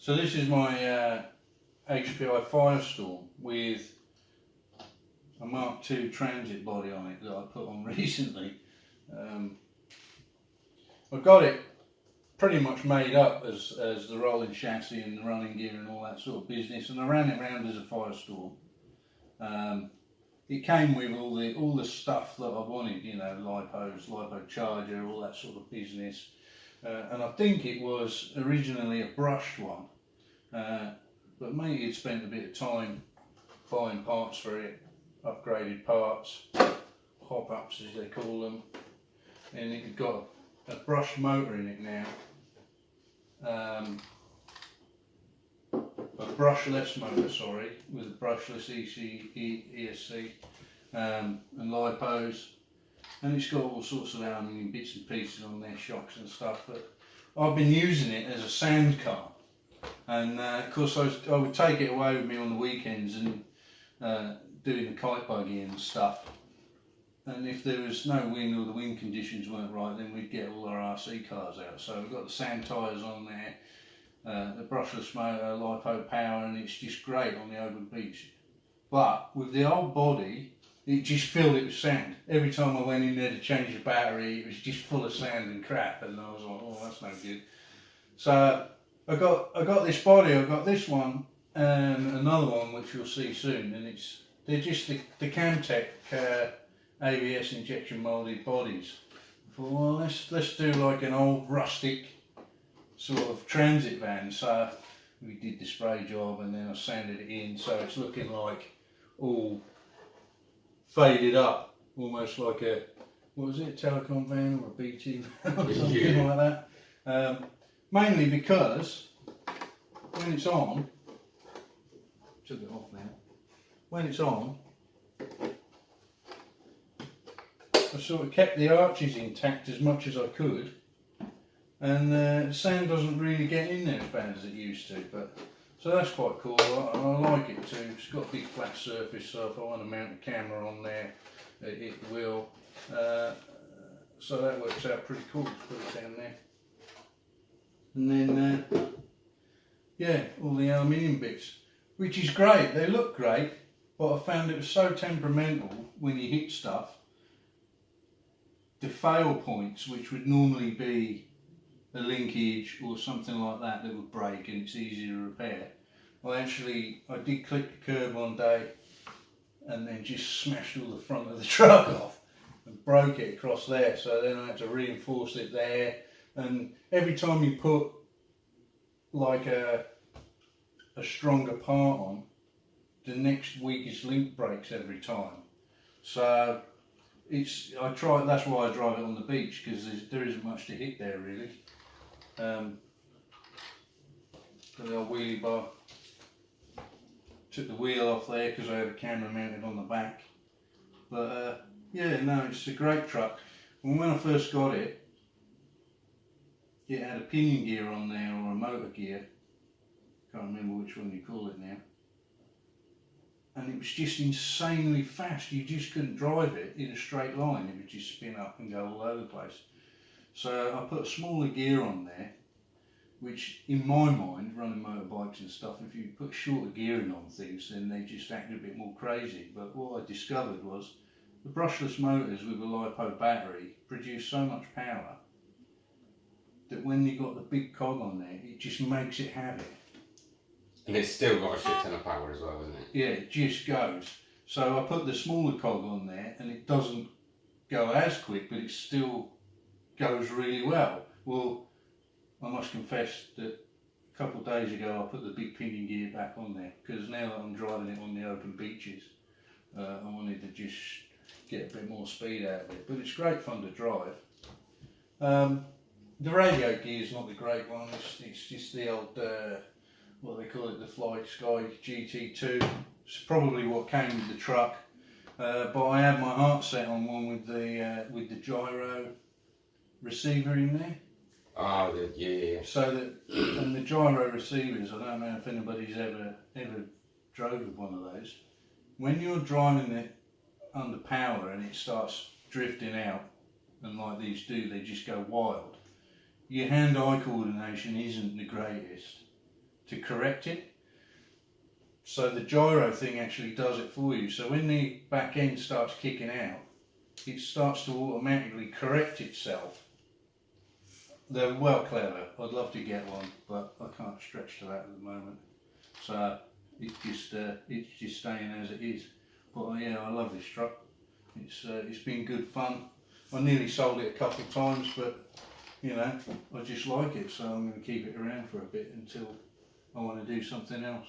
So this is my HPI Firestorm with a Mk2 transit body on it that I put on recently. I got it pretty much made up as the rolling chassis and the running gear and all that sort of business, and I ran it around as a Firestorm. It came with all the stuff that I wanted, you know, lipos, lipo charger, all that sort of business. And I think it was originally a brushed one, but maybe he'd spent a bit of time buying parts for it, upgraded parts, hop-ups as they call them, and it had got a brushed motor in it now, a brushless motor, sorry, with a brushless ESC and lipos. And it's got all sorts of aluminium bits and pieces on there, shocks and stuff, but I've been using it as a sand car. And of course I would take it away with me on the weekends and doing the kite buggy and stuff. And if there was no wind or the wind conditions weren't right, then we'd get all our RC cars out. So we've got the sand tyres on there, the brushless motor, lipo power, and it's just great on the open beach. But with the old body, it just filled it with sand. Every time I went in there to change the battery, it was just full of sand and crap, and I was like, oh, that's no good. So I got this body. I got this one and another one which you'll see soon, and they're just the Camtech ABS injection molded bodies. I thought, well, let's do like an old rustic sort of transit van. So we did the spray job and then I sanded it in, so it's looking like all faded up, almost like a, what was it, a telecom van or a BT van or something like that. Mainly because when it's on, took it off now, when it's on, I sort of kept the arches intact as much as I could, and the sand doesn't really get in there as bad as it used to, but so that's quite cool. I like it too. It's got a big flat surface, so if I want to mount a camera on there, it will. So that works out pretty cool. Just put it down there, and then yeah, all the aluminium bits, which is great. They look great, but I found it was so temperamental when you hit stuff. The fail points, which would normally be a linkage or something like that would break and it's easy to repair. Well, actually, I did clip the curb one day and then just smashed all the front of the truck off and broke it across there. So then I had to reinforce it there. And every time you put like a stronger part on, the next weakest link breaks every time. So that's why I drive it on the beach, because there isn't much to hit there really. Got the old wheelie bar. Took the wheel off there because I had a camera mounted on the back. But yeah, no, it's a great truck. And when I first got it, it had a pinion gear on there or a motor gear. Can't remember which one you call it now. And it was just insanely fast. You just couldn't drive it in a straight line. It would just spin up and go all over the place. So I put a smaller gear on there, which in my mind, running motorbikes and stuff, if you put shorter gearing on things, then they just act a bit more crazy. But what I discovered was the brushless motors with a lipo battery produce so much power that when you got the big cog on there, it just makes it have it. And it's still got a shit ton of power as well, isn't it? Yeah, it just goes. So I put the smaller cog on there and it doesn't go as quick, but it still goes really well. Well, I must confess that a couple of days ago I put the big pinion gear back on there, because now that I'm driving it on the open beaches, I wanted to just get a bit more speed out of it. But it's great fun to drive. The radio gear is not the great one, it's just the old, what they call it, the Fly Sky GT2. It's probably what came with the truck, but I had my heart set on one with the gyro receiver in there. Oh, yeah. So that, and the gyro receivers, I don't know if anybody's ever drove with one of those. When you're driving it under power and it starts drifting out, and like these do, they just go wild. Your hand-eye coordination isn't the greatest to correct it. So the gyro thing actually does it for you. So when the back end starts kicking out, it starts to automatically correct itself. They're well clever. I'd love to get one, but I can't stretch to that at the moment. So it's just staying as it is. But yeah, I love this truck. It's been good fun. I nearly sold it a couple of times, but you know, I just like it, so I'm going to keep it around for a bit until I want to do something else.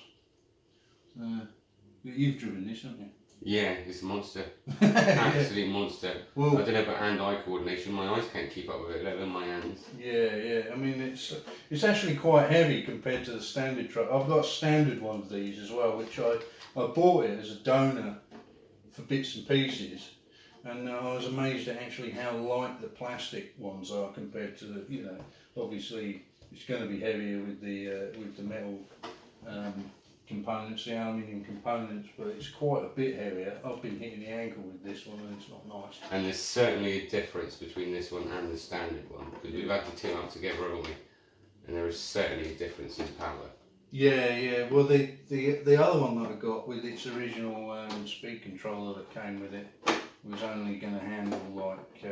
You've driven this, haven't you? Yeah, it's a monster. Absolute monster. Well, I don't know about hand-eye coordination. My eyes can't keep up with it, let alone my hands. Yeah. I mean, it's actually quite heavy compared to the standard truck. I've got a standard one of these as well, which I bought it as a donor for bits and pieces, and I was amazed at actually how light the plastic ones are compared to the, you know, obviously it's going to be heavier with the metal components, the aluminium components, but it's quite a bit heavier. I've been hitting the ankle with this one and it's not nice. And there's certainly a difference between this one and the standard one, because we've had the two out together, haven't we? And there is certainly a difference in power. Yeah. Well, the other one that I got with its original speed controller that came with it was only going to handle like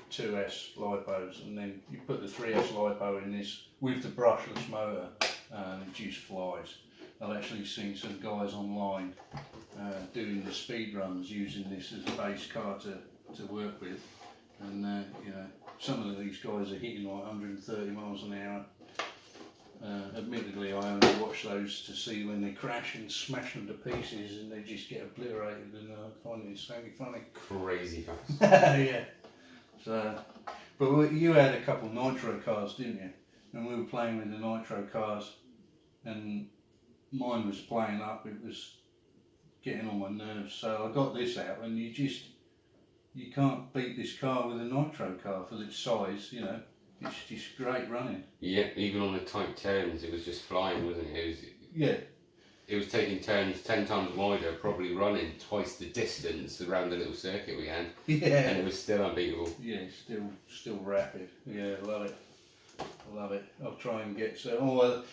2S lipos, and then you put the 3S lipo in this with the brushless motor, and it just flies. I've actually seen some guys online doing the speed runs using this as a base car to work with, and you know, some of these guys are hitting like 130 miles an hour. Admittedly, I only watch those to see when they crash and smash them to pieces and they just get obliterated, and I find it insanely funny. Crazy fast. Yeah. So, but you had a couple nitro cars, didn't you? And we were playing with the nitro cars, and mine was playing up. It was getting on my nerves. So I got this out, and you can't beat this car with a nitro car for its size. You know, it's just great running. Yeah, even on the tight turns, it was just flying, wasn't it? It was taking turns 10 times wider, probably running twice the distance around the little circuit we had. Yeah. And it was still unbeatable. Yeah, still rapid. Yeah, I love it. I'll try and get so. Oh, well,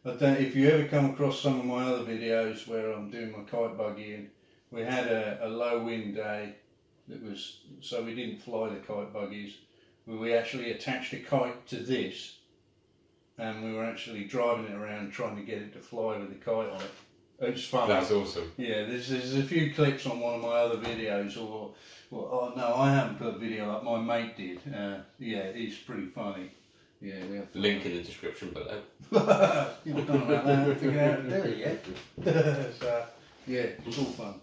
I don't. If you ever come across some of my other videos where I'm doing my kite buggy, we had a low wind day. That was so we didn't fly the kite buggies. We actually attached a kite to this, and we were actually driving it around trying to get it to fly with the kite on it. It's fun. That's awesome. Yeah, there's a few clips on one of my other videos, oh no, I haven't put a video up. My mate did. Yeah, it's pretty funny. Yeah, we have link in the description below. You've done about that. I haven't figured out how to do it yet. So yeah, it's all fun.